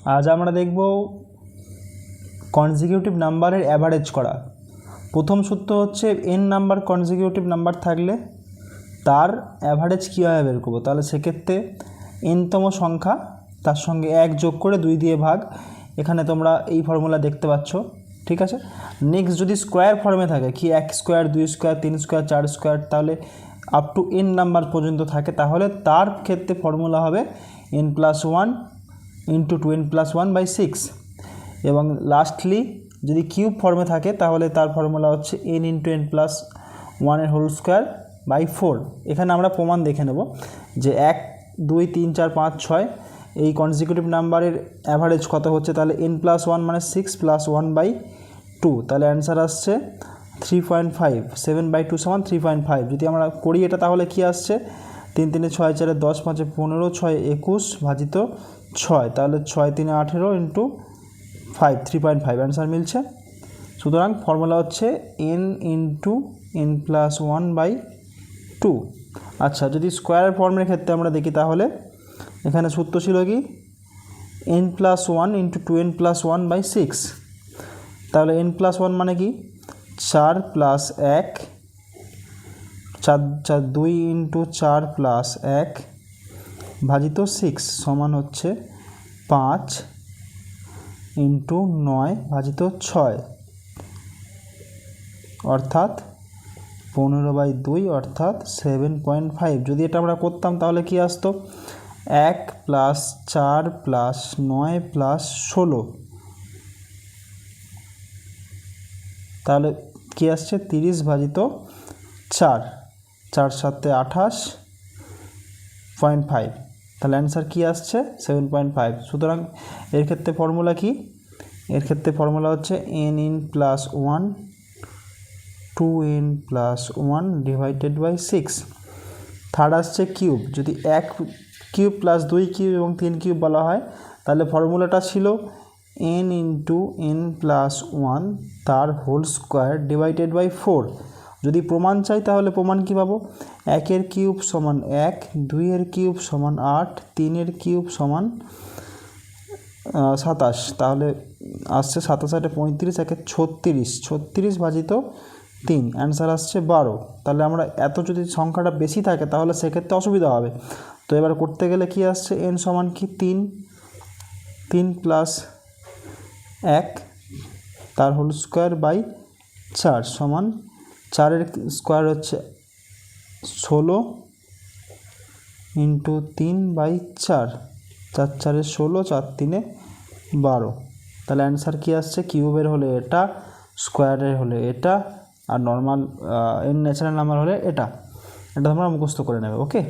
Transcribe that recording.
আজ আমরা দেখব কনজিকিউটিভ নাম্বারের অ্যাভারেজ করা। প্রথম সূত্র হচ্ছে n নাম্বার কনজিকিউটিভ নাম্বার থাকলে তার অ্যাভারেজ কীভাবে বের করবো। তাহলে সেক্ষেত্রে nতম সংখ্যা তার সঙ্গে 1 যোগ করে 2 দিয়ে ভাগ। এখানে তোমরা এই ফর্মুলা দেখতে পাচ্ছ, ঠিক আছে। নেক্সট যদি স্কোয়ার ফর্মে থাকে, কি 1 স্কোয়ার 2 স্কোয়ার 3 স্কোয়ার 4 স্কোয়ার, তাহলে আপ টু n নাম্বার পর্যন্ত থাকে, তাহলে তার ক্ষেত্রে ফর্মুলা হবে n+1 ইন্টু 2n+1/6। এবং লাস্টলি যদি কিউব ফর্মে থাকে তাহলে তার ফর্মুলা হচ্ছে n ইন্টু n+1 এর হোল স্কোয়ার বাই 4। এখানে আমরা প্রমাণ দেখে নেব যে 1 2 3 4 5 6 এই কনজিকিউটিভ নাম্বারের অ্যাভারেজ কত হচ্ছে। তাহলে n+1 মানে 6 + 1/2, তাহলে অ্যান্সার আসছে 3.5। 7/2 = 3.5। যদি আমরা করি এটা তাহলে কি আসছে, 3 3 6 4 10 5 15 6 21 ভাজিত 6, তাহলে 6 3 18 ইন্টু 5 3.5 অ্যান্সার মিলছে। সুতরাং ফর্মুলা হচ্ছে n ইন্টু n+1/2। আচ্ছা, যদি স্কোয়ার ফর্মের ক্ষেত্রে আমরা দেখি তাহলে এখানে সূত্র ছিল কি n+1 ইন্টু 2n+1/6। তাহলে n+1 মানে কি 4 + 1 4 2 ইন্টু 4 + 1 ভাজিত 6 সমান হচ্ছে 5 ইন্টু 9 ভাজিত 6, অর্থাৎ 15/2 অর্থাৎ 7.5। যদি এটা আমরা করতাম তাহলে কি আসতো, 1 + 4 + 9 + 16, তাহলে কি আসছে 30 ভাজিত 4, 4 7 28.5, তাহলে অ্যান্সার কি আসছে 7.5। সুতরাং এর ক্ষেত্রে ফর্মুলা কি, এর ক্ষেত্রে ফর্মুলা হচ্ছে n+1 2n+1 /6। থার্ড আসছে কিউব। যদি 1 কিউব + 2 কিউব এবং 3 কিউব বলা হয় তাহলে ফর্মুলাটা ছিল n ইন্টু n+1 তার হোল স্কোয়ার /4। যদি প্রমাণ চাই তাহলে প্রমাণ কী পাবো, 1 এর কিউব সমান 1, 2 এর কিউব সমান 8, 3 এর কিউব সমান 27, তাহলে আসছে 27 8 35 1 36, 36 ভাজিত 3, অ্যান্সার আসছে 12। তাহলে আমরা এত যদি সংখ্যাটা বেশি থাকে তাহলে সেক্ষেত্রে অসুবিধা হবে। তো এবার করতে গেলে কি আসছে, n সমান কি 3 + 1 তার হোল স্কোয়ার বাই 4 সমান 4 এর স্কোয়ার হচ্ছে 16 ইন্টু 3/4, 4 4 16 4 3 12। তাহলে অ্যান্সার কি আসছে, কিউবের হলে এটা, স্কোয়ারের হলে এটা, আর নর্মাল ন্যাচারাল নাম্বার হলে এটা। এটা তোমরা মুখস্থ করে নেবে। ওকে।